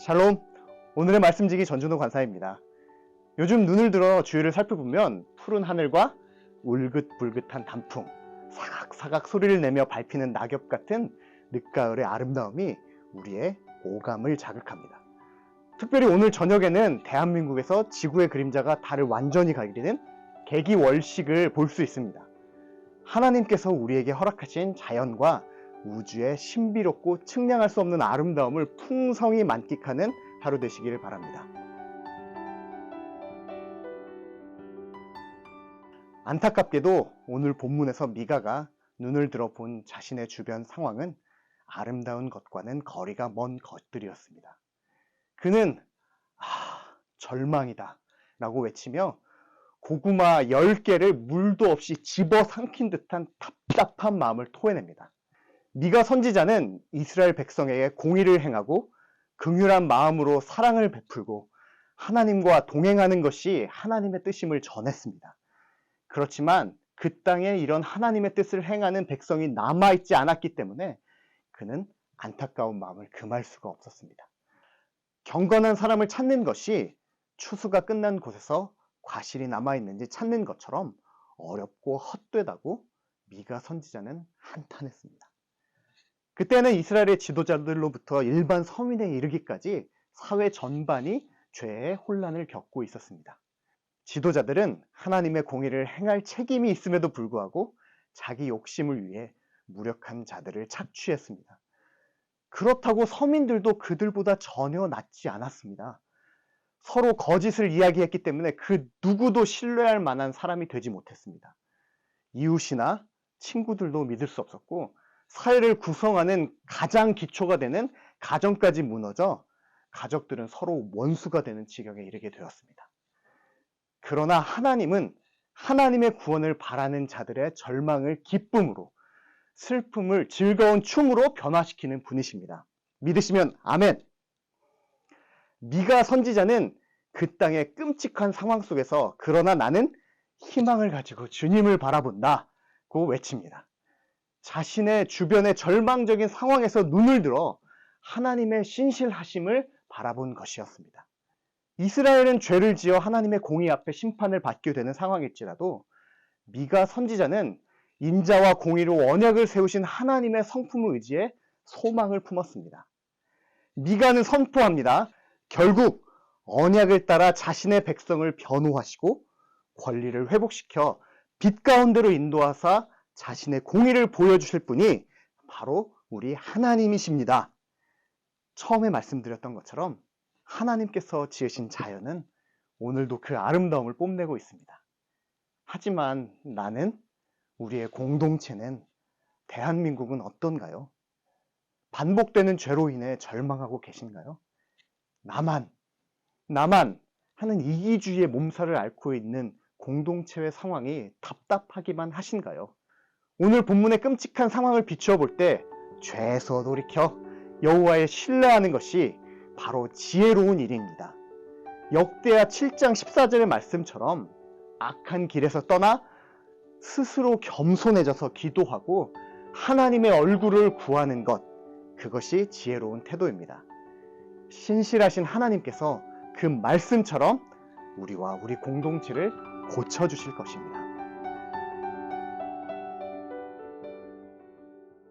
샬롬! 오늘의 말씀지기 전준호 관사입니다. 요즘 눈을 들어 주위를 살펴보면 푸른 하늘과 울긋불긋한 단풍, 사각사각 소리를 내며 밟히는 낙엽 같은 늦가을의 아름다움이 우리의 오감을 자극합니다. 특별히 오늘 저녁에는 대한민국에서 지구의 그림자가 달을 완전히 가리는 개기월식을 볼 수 있습니다. 하나님께서 우리에게 허락하신 자연과 우주의 신비롭고 측량할 수 없는 아름다움을 풍성히 만끽하는 하루 되시기를 바랍니다. 안타깝게도 오늘 본문에서 미가가 눈을 들어 본 자신의 주변 상황은 아름다운 것과는 거리가 먼 것들이었습니다. 그는 절망이다 라고 외치며 고구마 10개를 물도 없이 집어삼킨 듯한 답답한 마음을 토해냅니다. 미가 선지자는 이스라엘 백성에게 공의를 행하고 긍휼한 마음으로 사랑을 베풀고 하나님과 동행하는 것이 하나님의 뜻임을 전했습니다. 그렇지만 그 땅에 이런 하나님의 뜻을 행하는 백성이 남아있지 않았기 때문에 그는 안타까운 마음을 금할 수가 없었습니다. 경건한 사람을 찾는 것이 추수가 끝난 곳에서 과실이 남아있는지 찾는 것처럼 어렵고 헛되다고 미가 선지자는 한탄했습니다. 그때는 이스라엘의 지도자들로부터 일반 서민에 이르기까지 사회 전반이 죄의 혼란을 겪고 있었습니다. 지도자들은 하나님의 공의를 행할 책임이 있음에도 불구하고 자기 욕심을 위해 무력한 자들을 착취했습니다. 그렇다고 서민들도 그들보다 전혀 낫지 않았습니다. 서로 거짓을 이야기했기 때문에 그 누구도 신뢰할 만한 사람이 되지 못했습니다. 이웃이나 친구들도 믿을 수 없었고 사회를 구성하는 가장 기초가 되는 가정까지 무너져 가족들은 서로 원수가 되는 지경에 이르게 되었습니다. 그러나 하나님은 하나님의 구원을 바라는 자들의 절망을 기쁨으로, 슬픔을 즐거운 춤으로 변화시키는 분이십니다. 믿으시면 아멘! 미가 선지자는 그 땅의 끔찍한 상황 속에서 그러나 나는 희망을 가지고 주님을 바라본다고 외칩니다. 자신의 주변의 절망적인 상황에서 눈을 들어 하나님의 신실하심을 바라본 것이었습니다. 이스라엘은 죄를 지어 하나님의 공의 앞에 심판을 받게 되는 상황일지라도 미가 선지자는 인자와 공의로 언약을 세우신 하나님의 성품을 의지해 소망을 품었습니다. 미가는 선포합니다. 결국 언약을 따라 자신의 백성을 변호하시고 권리를 회복시켜 빛 가운데로 인도하사 자신의 공의를 보여주실 분이 바로 우리 하나님이십니다. 처음에 말씀드렸던 것처럼 하나님께서 지으신 자연은 오늘도 그 아름다움을 뽐내고 있습니다. 하지만 나는, 우리의 공동체는, 대한민국은 어떤가요? 반복되는 죄로 인해 절망하고 계신가요? 나만 하는 이기주의의 몸살을 앓고 있는 공동체의 상황이 답답하기만 하신가요? 오늘 본문의 끔찍한 상황을 비추어 볼 때 죄에서 돌이켜 여호와의 신뢰하는 것이 바로 지혜로운 일입니다. 역대하 7장 14절의 말씀처럼 악한 길에서 떠나 스스로 겸손해져서 기도하고 하나님의 얼굴을 구하는 것, 그것이 지혜로운 태도입니다. 신실하신 하나님께서 그 말씀처럼 우리와 우리 공동체를 고쳐주실 것입니다.